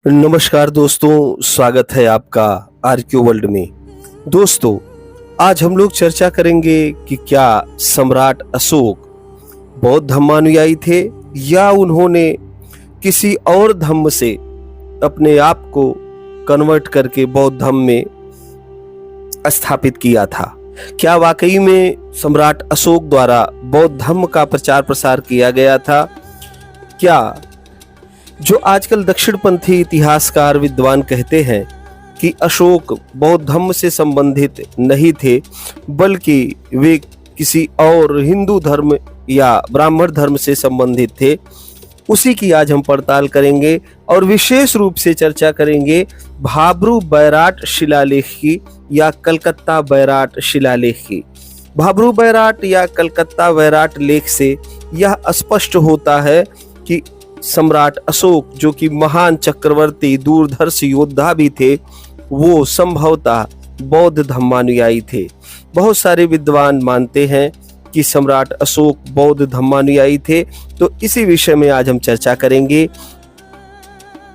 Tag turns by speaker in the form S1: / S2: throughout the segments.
S1: नमस्कार दोस्तों, स्वागत है आपका आरक्यू वर्ल्ड में। दोस्तों, आज हम लोग चर्चा करेंगे कि क्या सम्राट अशोक बौद्ध धर्मानुयायी थे या उन्होंने किसी और धर्म से अपने आप को कन्वर्ट करके बौद्ध धर्म में स्थापित किया था। क्या वाकई में सम्राट अशोक द्वारा बौद्ध धर्म का प्रचार प्रसार किया गया था? क्या जो आजकल दक्षिणपंथी इतिहासकार विद्वान कहते हैं कि अशोक बौद्ध धर्म से संबंधित नहीं थे, बल्कि वे किसी और हिंदू धर्म या ब्राह्मण धर्म से संबंधित थे, उसी की आज हम पड़ताल करेंगे और विशेष रूप से चर्चा करेंगे भाब्रू बैराट शिलालेख की या कलकत्ता बैराट शिलालेख की। भाब्रू बैराट या कलकत्ता बैराट लेख से यह स्पष्ट होता है कि सम्राट अशोक, जो कि महान चक्रवर्ती दूरदर्शी योद्धा भी थे, वो संभवतः बौद्ध धर्मानुयायी थे। बहुत सारे विद्वान मानते हैं कि सम्राट अशोक बौद्ध धर्मानुयायी थे। तो इसी विषय में आज हम चर्चा करेंगे।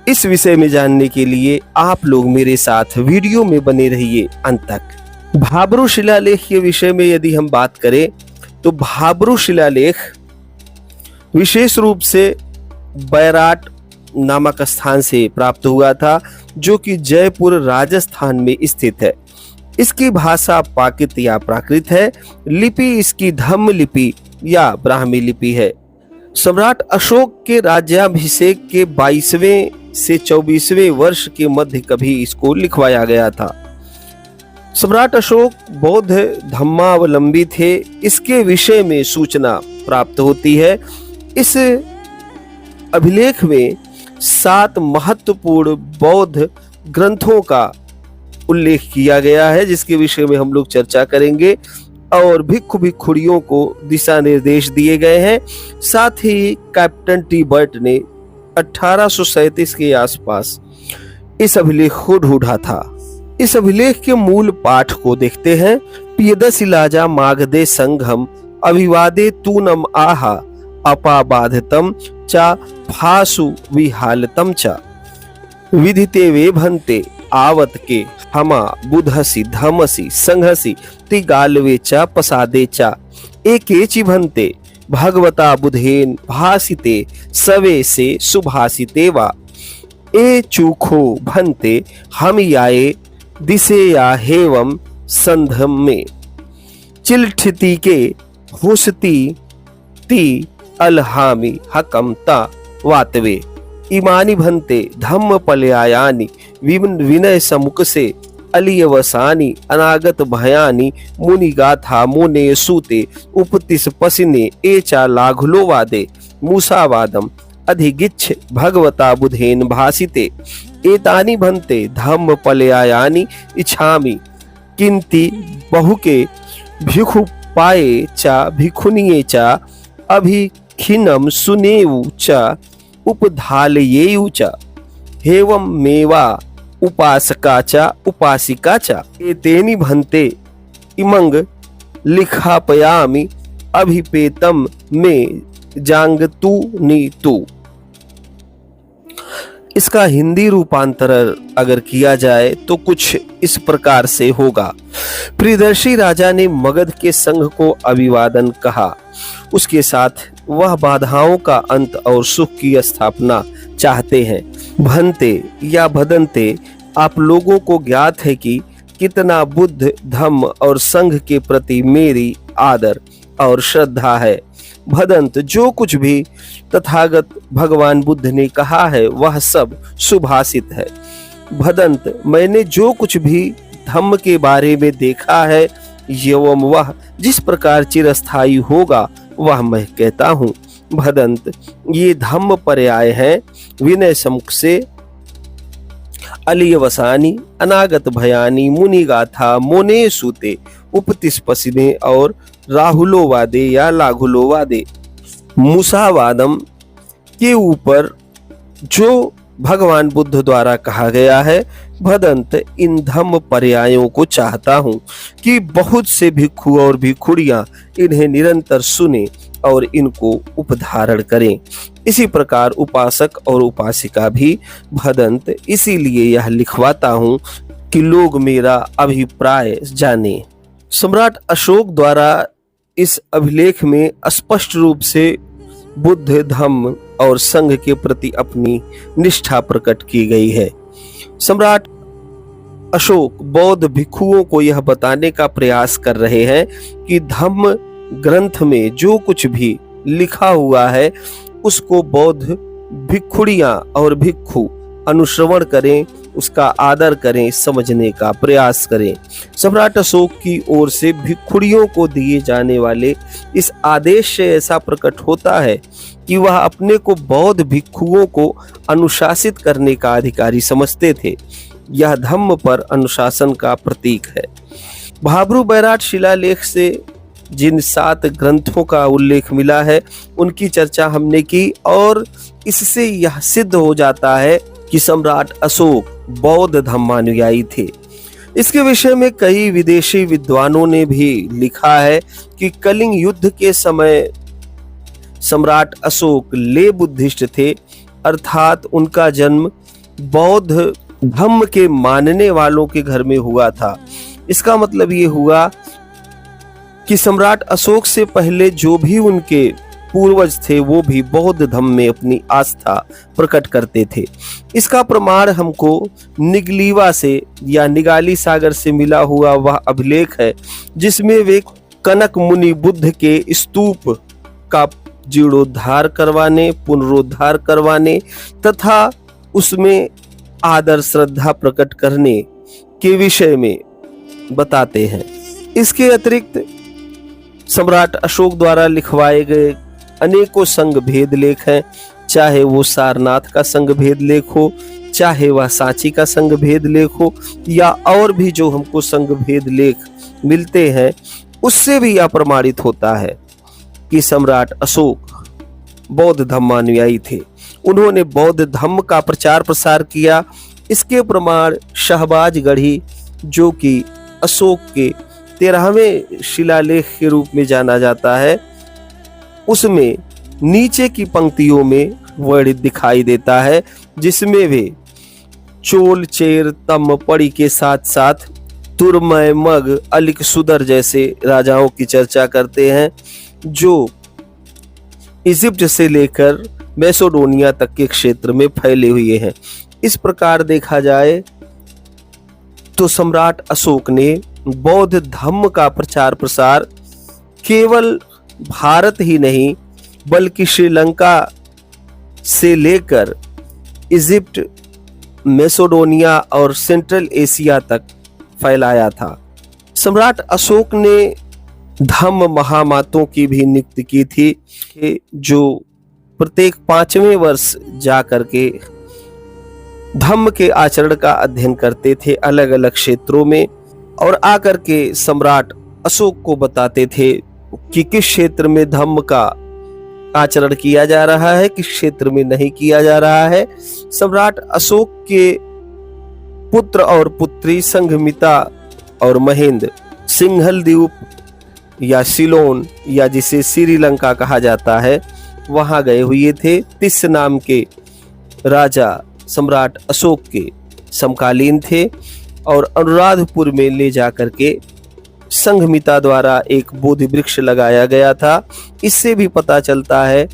S1: इस विषय में जानने के लिए आप लोग मेरे साथ वीडियो में बने रहिए अंत तक। भाब्रू शिलालेख के विषय में यदि हम बात करें तो भाब्रू शिलालेख विशेष रूप से बैराट नामक स्थान से प्राप्त हुआ था, जो कि जयपुर राजस्थान में स्थित है। इसकी भाषा प्राकृत या प्राकृत है। लिपि इसकी धम्म लिपि या ब्राह्मी लिपि है। सम्राट अशोक के राज्याभिषेक के 22वें से 24वें वर्ष के मध्य कभी इसको लिखवाया गया था। सम्राट अशोक बौद्ध धर्मावलंबी थे, इसके विषय में सूचना प्राप्त होती है। इस अभिलेख में 7 महत्वपूर्ण बौद्ध ग्रंथों का उल्लेख किया गया है, जिसके विषय में हम लोग चर्चा करेंगे, और भिक्षु भिक्षुणियों को दिशा निर्देश दिए गए हैं। साथ ही कैप्टन टी बर्ट ने 1837 के आसपास इस अभिलेख को ढूंढा था। इस अभिलेख के मूल पाठ को देखते हैं। पियदशिलाजा मागधे संघम अभिवादे तूनम आहा अपाबाधतम चा फासु विहालतम चा विधिते वे भन्ते आवत के हमा बुधसी धमसी संघसी तिगालवे चा पसादे चा एकेचि भन्ते भगवता बुधेन भासिते सवे से सुभासिते वा ए चूखो भन्ते हम याए दिसे या हेवम संधम में चिलठिति के हुसती ती अलहामी हकमता वातवे इमानी भन्ते धम्म पलयायानि विनय समुख से अलियवसानी अनागत भयानी मुनि गाथा मुने सूते उपतिस पसिने एचा लाघुलो वादे मूसावादम अधिगिच्छ भगवता बुधेन भासिते एतानि भन्ते धम्म पलयायानि इच्छामि किंति बहुके भिखु पाए चा भिखुनिये चा अभिखिनम सुनेऊ च उपधालयेऊ च हेवं मेवा उपासका च उपासिका च एतेनि भन्ते इमंग लिखापयामि अभिपेतम में जांगतु नीतु। इसका हिंदी रूपांतरण अगर किया जाए तो कुछ इस प्रकार से होगा। प्रियदर्शी राजा ने मगध के संघ को अभिवादन कहा। उसके साथ वह बाधाओं का अंत और सुख की स्थापना चाहते हैं। भन्ते या भदंते, आप लोगों को ज्ञात है कि कितना बुद्ध धम्म और संघ के प्रति मेरी आदर और श्रद्धा है। भदंत, जो कुछ भी तथागत भगवान बुद्ध ने कहा है वह सब सुभाषित है। भदंत, मैंने जो कुछ भी धम्म के बारे में देखा है एवं वह जिस प्रकार चिरस्थायी होगा वह मैं कहता हूँ। भदंत, ये धम्म पर्याय हैं। विनय समुख से अलियवसानी अनागत भयानी मुनि गाथा मोने सूते उपतिस पसिने और राहुलोवादे या लाघुलोवादे मूसावादम के ऊपर जो भगवान बुद्ध द्वारा कहा गया है। भदंत, इन धम्म पर्यायों को चाहता हूँ कि बहुत से भिक्षु और भिक्षुड़ियां इन्हें निरंतर सुने और इनको उपधारण करें। इसी प्रकार उपासक और उपासिका भी भदंत, इसीलिए यह लिखवाता हूँ कि लोग मेरा अभिप्राय जाने। सम्राट अशोक द्वारा इस अभिलेख में स्पष्ट रूप से बुद्ध, धम्म और संघ के प्रति अपनी निष्ठा प्रकट की गई है। सम्राट अशोक बौद्ध भिक्षुओं को यह बताने का प्रयास कर रहे हैं कि धम्म ग्रंथ में जो कुछ भी लिखा हुआ है उसको बौद्ध भिक्षुणियां और भिक्षु अनुश्रवण करें, उसका आदर करें, समझने का प्रयास करें। सम्राट अशोक की ओर से भिक्षुणियों को दिए जाने वाले इस आदेश से ऐसा प्रकट होता है कि वह अपने को बौद्ध भिक्षुओं को अनुशासित करने का अधिकारी समझते थे। यह धम्म पर अनुशासन का प्रतीक है। भाब्रू बैराट शिलालेख से जिन 7 ग्रंथों का उल्लेख मिला है उनकी चर्चा हमने की और इससे यह सिद्ध हो जाता है कि सम्राट अशोक बौद्ध धम्मानुयायी थे। इसके विषय में कई विदेशी विद्वानों ने भी लिखा है कि कलिंग युद्ध के समय सम्राट अशोक ले बुद्धिस्ट थे, अर्थात उनका जन्म बौद्ध धम्म के मानने वालों के घर में हुआ था। इसका मतलब ये हुआ कि सम्राट अशोक से पहले जो भी उनके पूर्वज थे वो भी बौद्ध धम्म में अपनी आस्था प्रकट करते थे। इसका प्रमाण हमको निगलीवा से या निगाली सागर से मिला हुआ वह अभिलेख है जिसमें वे कनक मुनि बुद्ध के स्तूप का जीर्णोद्धार करवाने, पुनरुद्धार करवाने तथा उसमें आदर श्रद्धा प्रकट करने के विषय में बताते हैं। इसके अतिरिक्त सम्राट अशोक द्वारा लिखवाए गए अनेकों संघ भेद लेख हैं, चाहे वो सारनाथ का संघ भेद लेख हो, चाहे वह सांची का संघ भेद लेख हो या और भी जो हमको संघ भेद लेख मिलते हैं, उससे भी यह प्रमाणित होता है कि सम्राट अशोक बौद्ध धम्मानुयायी थे। उन्होंने बौद्ध धम्म का प्रचार प्रसार किया। इसके प्रमाण शहबाज गढ़ी, जो कि अशोक के 13वें शिलालेख के रूप में जाना जाता है, उसमें नीचे की पंक्तियों में वर्णित दिखाई देता है, जिसमें वे चोल, चेर, तम, पड़ी के साथ साथ तुरमय, मग, अलिक, सुदर जैसे राजाओं की चर्चा करते हैं जो इजिप्ट से लेकर मैसेडोनिया तक के क्षेत्र में फैले हुए हैं। इस प्रकार देखा जाए तो सम्राट अशोक ने बौद्ध धम्म का प्रचार प्रसार केवल भारत ही नहीं बल्कि श्रीलंका से लेकर इजिप्ट, मैसेडोनिया और सेंट्रल एशिया तक फैलाया था। सम्राट अशोक ने धम्म महामातों की भी नियुक्ति की थी जो प्रत्येक 5वें वर्ष जा करके धम्म के आचरण का अध्ययन करते थे अलग अलग क्षेत्रों में और आकर के सम्राट अशोक को बताते थे कि किस क्षेत्र में धम्म का आचरण किया जा रहा है, किस क्षेत्र में नहीं किया जा रहा है। सम्राट अशोक के पुत्र और पुत्री संघमित्रा और महेंद्र सिंघल द्वीप या सिलोन या जिसे श्रीलंका कहा जाता है वहां गए हुए थे। तिस नाम के राजा सम्राट अशोक के समकालीन थे और अनुराधपुर में ले जाकर के संघमित्रा द्वारा एक बोधि वृक्ष लगाया गया था। इससे भी पता चलता है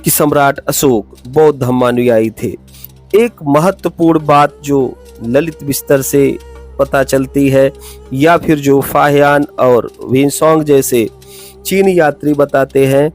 S1: कि सम्राट अशोक बौद्ध धम्मानुयायी थे। एक महत्वपूर्ण बात जो ललित बिस्तर से पता चलती है या फिर जो फाहियान और वेनसोंग जैसे चीन यात्री बताते हैं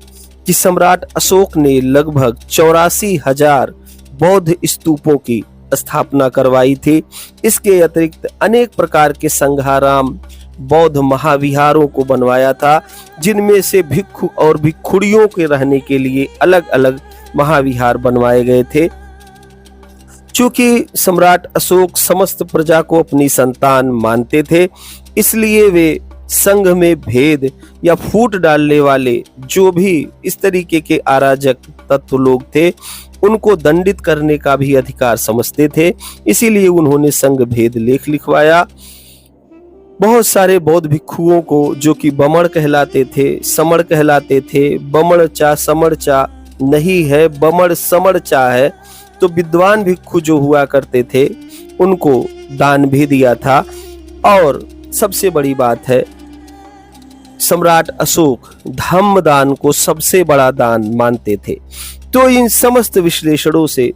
S1: कि सम्राट अशोक ने लगभग 84,000 बौद्ध स्तूपों की स्थापना करवाई थी। इसके अतिरिक्त अनेक प्रकार के संघाराम, बौद्ध महाविहारों को बनवाया था, जिनमें से भिक्षु और भिक्षुणियों के रहने के लिए अलग अलग महाविहार बनवाए गए थे। चूंकि सम्राट अशोक समस्त प्रजा को अपनी संतान मानते थे, इसलिए वे संघ में भेद या फूट डालने वाले जो भी इस तरीके के अराजक तत्व लोग थे उनको दंडित करने का भी अधिकार समझते थे। इसीलिए उन्होंने संघ भेद लेख लिखवाया। बहुत सारे बौद्ध भिक्षुओं को जो कि बमण कहलाते थे, समण कहलाते थे, बमण चा, समण चा, नहीं है, बमड़ समड़ चाहे, तो विद्वान भिक्षु जो हुआ करते थे उनको दान भी दिया था। और सबसे बड़ी बात है, सम्राट अशोक धम्म दान को सबसे बड़ा दान मानते थे। तो इन समस्त विश्लेषणों से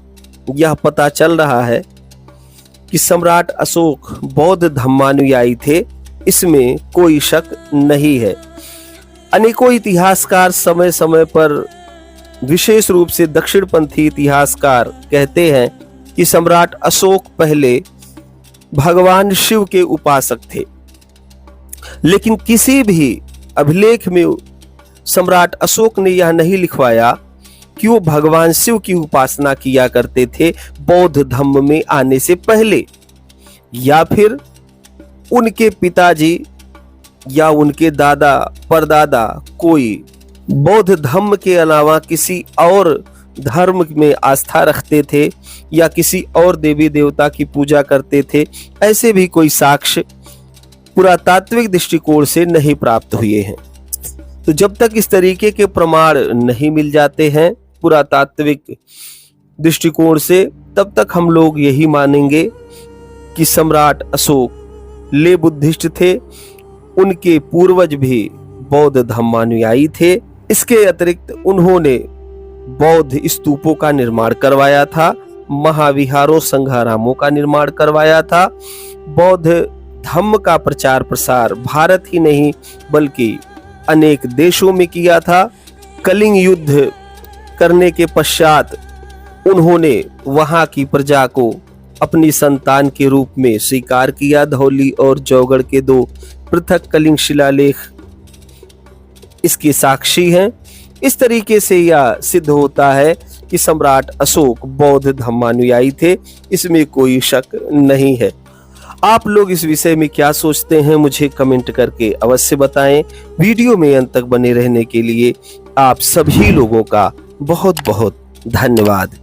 S1: यह पता चल रहा है कि सम्राट अशोक बौद्ध धम्मानुयायी थे, इसमें कोई शक नहीं है। अनेकों इतिहासकार समय समय पर, विशेष रूप से दक्षिणपंथी इतिहासकार कहते हैं कि सम्राट अशोक पहले भगवान शिव के उपासक थे, लेकिन किसी भी अभिलेख में सम्राट अशोक ने यह नहीं लिखवाया कि वो भगवान शिव की उपासना किया करते थे बौद्ध धम्म में आने से पहले, या फिर उनके पिताजी या उनके दादा परदादा कोई बौद्ध धम्म के अलावा किसी और धर्म में आस्था रखते थे या किसी और देवी देवता की पूजा करते थे। ऐसे भी कोई साक्ष्य पुरातात्विक दृष्टिकोण से नहीं प्राप्त हुए हैं। तो जब तक इस तरीके के प्रमाण नहीं मिल जाते हैं पुरातात्विक दृष्टिकोण से, तब तक हम लोग यही मानेंगे कि सम्राट अशोक ले बुद्धिस्ट थे, उनके पूर्वज भी बौद्ध धम्मानुयायी थे। इसके अतिरिक्त उन्होंने बौद्ध स्तूपों का निर्माण करवाया था, महाविहारों संघारामों का निर्माण करवाया था, बौद्ध धम्म का प्रचार प्रसार भारत ही नहीं बल्कि अनेक देशों में किया था। कलिंग युद्ध करने के पश्चात उन्होंने वहां की प्रजा को अपनी संतान के रूप में स्वीकार किया। धौली और जौगढ़ के 2 पृथक कलिंग शिलालेख इसके साक्षी हैं। इस तरीके से यह सिद्ध होता है कि सम्राट अशोक बौद्ध धम्मानुयायी थे, इसमें कोई शक नहीं है। आप लोग इस विषय में क्या सोचते हैं, मुझे कमेंट करके अवश्य बताएं। वीडियो में अंत तक बने रहने के लिए आप सभी लोगों का बहुत बहुत धन्यवाद।